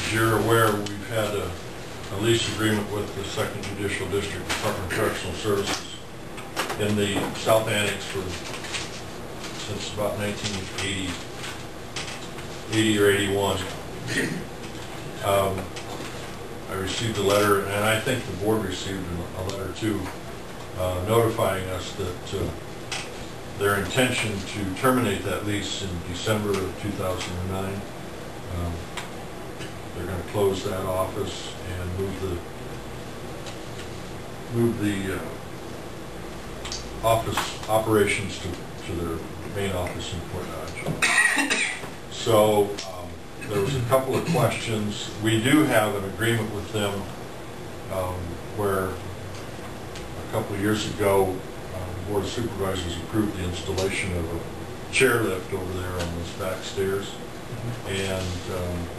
As you're aware, we've had a lease agreement with the 2nd Judicial District Department of Correctional Services in the South Annex since about 1980 or 81. I received a letter, and I think the board received a letter too, notifying us that their intention to terminate that lease in December of 2009. They're going to close that office and move the office operations to their main office in Fort Dodge. So there was a couple of questions. We do have an agreement with them where a couple of years ago the Board of Supervisors approved the installation of a chairlift over there on those back stairs. And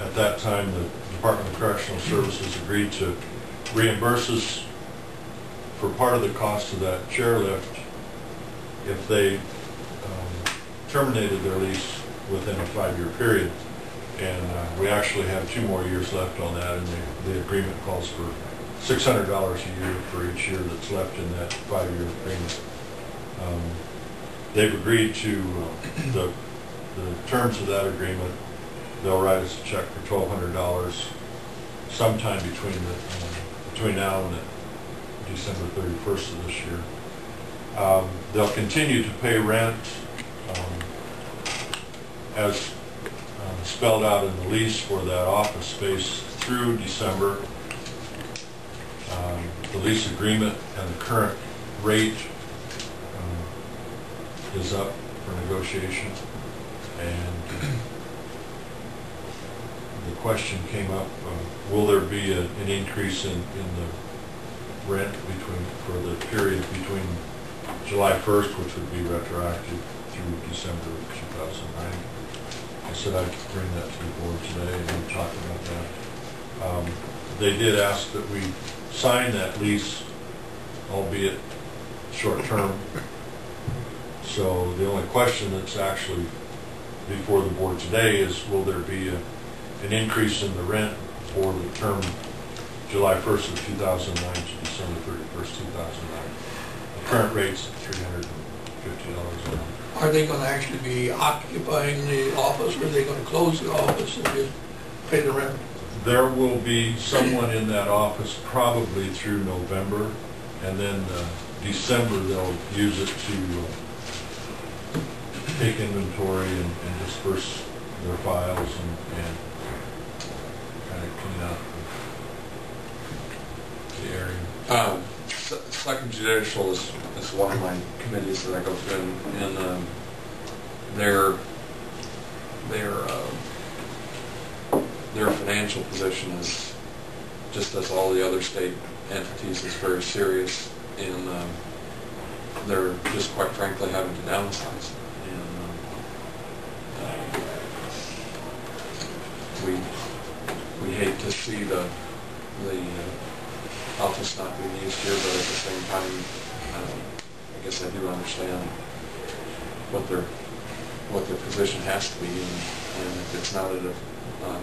at that time, the Department of Correctional Services agreed to reimburse us for part of the cost of that chairlift if they terminated their lease within a 5-year period. And we actually have 2 more years left on that, and the agreement calls for $600 a year for each year that's left in that 5-year agreement. They've agreed to the terms of that agreement. They'll write us a check for $1,200 sometime between now and December 31st of this year. They'll continue to pay rent as spelled out in the lease for that office space through December. The lease agreement and the current rate is up for negotiation, and the question came up, will there be an increase in the rent for the period between July 1st, which would be retroactive through December of 2009. I said I'd bring that to the board today and talk about that. They did ask that we sign that lease, albeit short term. So the only question that's actually before the board today is, will there be an increase in the rent for the term July 1st of 2009 to December 31st, 2009. The current rate's $350 a month. Are they going to actually be occupying the office, or are they going to close the office and just pay the rent? There will be someone in that office probably through November, and then December they'll use it to take inventory and disperse their files and kind of clean up the area. Second Judicial is one of my committees that I go through, and their financial position is, just as all the other state entities, is very serious, and they're just quite frankly having to downsize. And we hate to see the office not being used here, but at the same time, I guess I do understand what their position has to be, and if it's not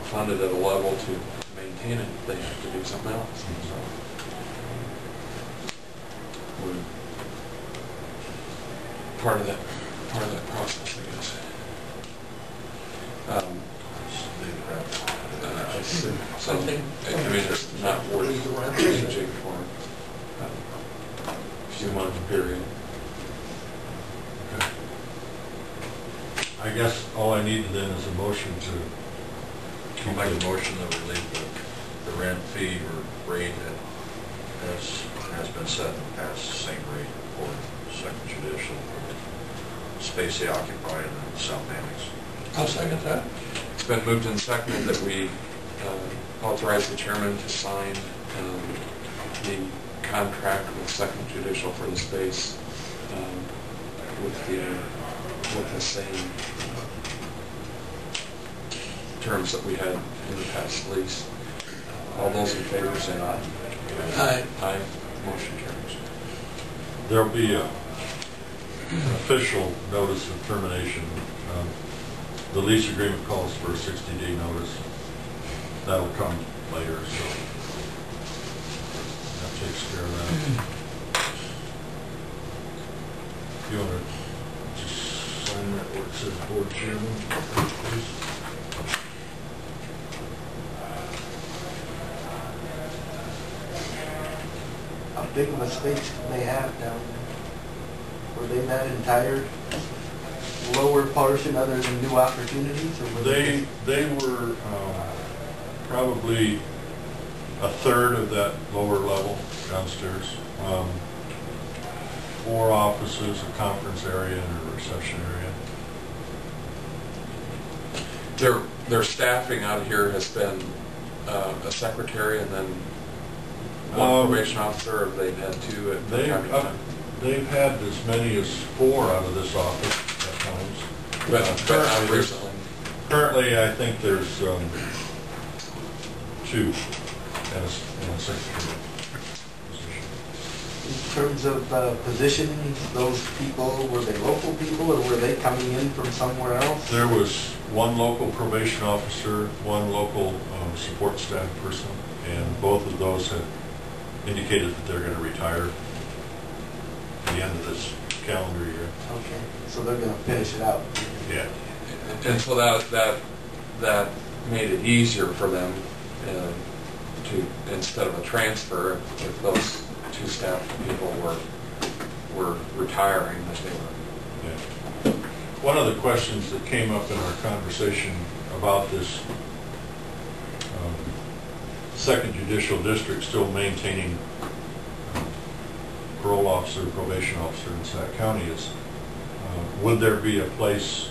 funded at a level to maintain it, they have to do something else. So we're part of that process, I guess. I mean, it's not worth changing for a few months period. Okay. I guess all I need then is a motion to make a motion that we leave the rent fee or rate as has been set in the past, the same rate for Second Judicial for the space they occupy in the South Annex. I'll second that. It's been moved and seconded that we authorize the chairman to sign the contract with Second Judicial for the space with the same terms that we had in the past lease. All those in favor say aye. Aye. Aye. Motion carries. There'll be an official notice of termination. The lease agreement calls for a 60-day notice. that'll come later, so that takes care of that. You want to just sign that where it says board chairman, please? How big of a space can they have down there? Were they that entire lower portion other than new opportunities? Or were They were probably a third of that lower level downstairs. 4 offices, a conference area, and a reception area. Their staffing out here has been a secretary and then one probation officer, or they've had 2 at the time? They've had as many as 4 out of this office at times. But not recently. Currently, I think there's 2 and a secretary position. In terms of positioning those people, were they local people or were they coming in from somewhere else? There was 1 local probation officer, 1 local support staff person, and both of those have indicated that they're going to retire at the end of this calendar year. Okay, so they're going to finish it out. Yeah. And so that made it easier for them to, instead of a transfer, if those 2 staff people were retiring, that they were. Yeah. One of the questions that came up in our conversation about this second judicial district still maintaining parole officer, probation officer in Sac County is, would there be a place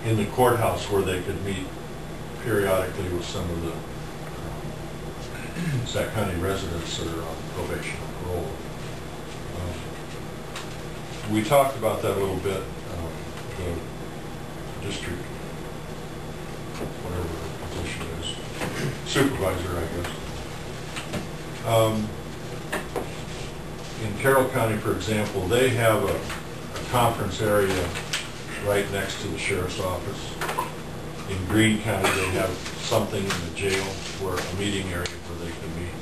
in the courthouse where they could meet periodically with some of the Sac County residents that are on probation or parole? We talked about that a little bit. The district, whatever the position is, supervisor, I guess. In Carroll County, for example, they have a conference area right next to the sheriff's office. In Greene County, they have something in the jail where a meeting area where they can meet.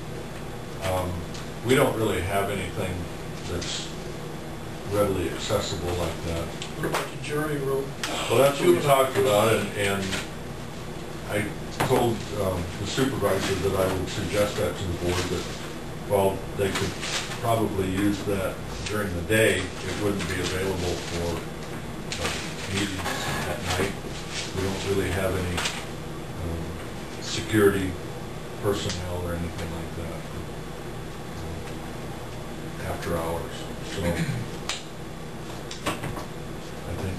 We don't really have anything that's readily accessible like that. What about the jury room? Well, that's what we talked about, and I told the supervisor that I would suggest that to the board, that while they could probably use that during the day, it wouldn't be available for meetings at night. We don't really have any security personnel or anything like that after hours. So I think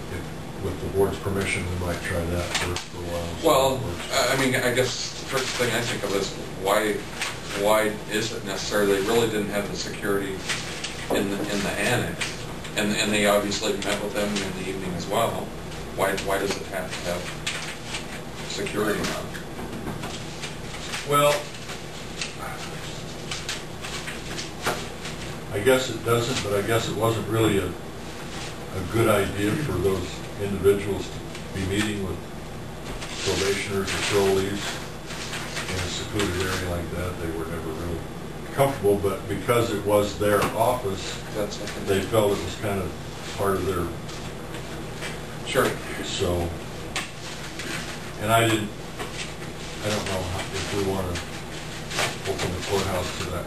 with the board's permission, we might try that for a while. Well, I mean, I guess the first thing I think of is why is it necessary? They really didn't have the security in the annex, and they obviously met with them in the evening as well. Why does it have to have security now? Well, I guess it doesn't, but I guess it wasn't really a good idea for those individuals to be meeting with probationers or parolees in a secluded area like that. They were never really comfortable, but because it was their office, they felt it was kind of part of their... Sure. So, and I don't know if we want to open the courthouse to that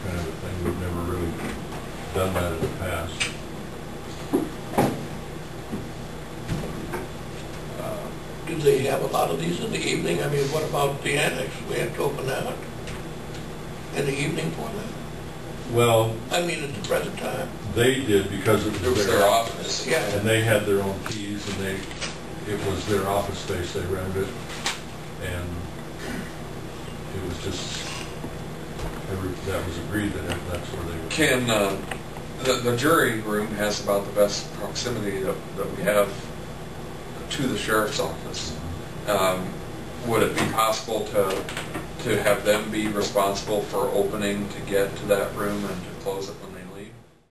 kind of a thing. We've never really done that in the past. Do they have a lot of these in the evening? I mean, what about the annex? We have to open that in the evening for that? Well, I mean, at the present time. they did because it was their office. Yeah. and they had their own keys, and it was their office space they rented, and it was just that was agreed that that's where they were. Can the jury room has about the best proximity that we have to the sheriff's office. Would it be possible to have them be responsible for opening to get to that room and to close it when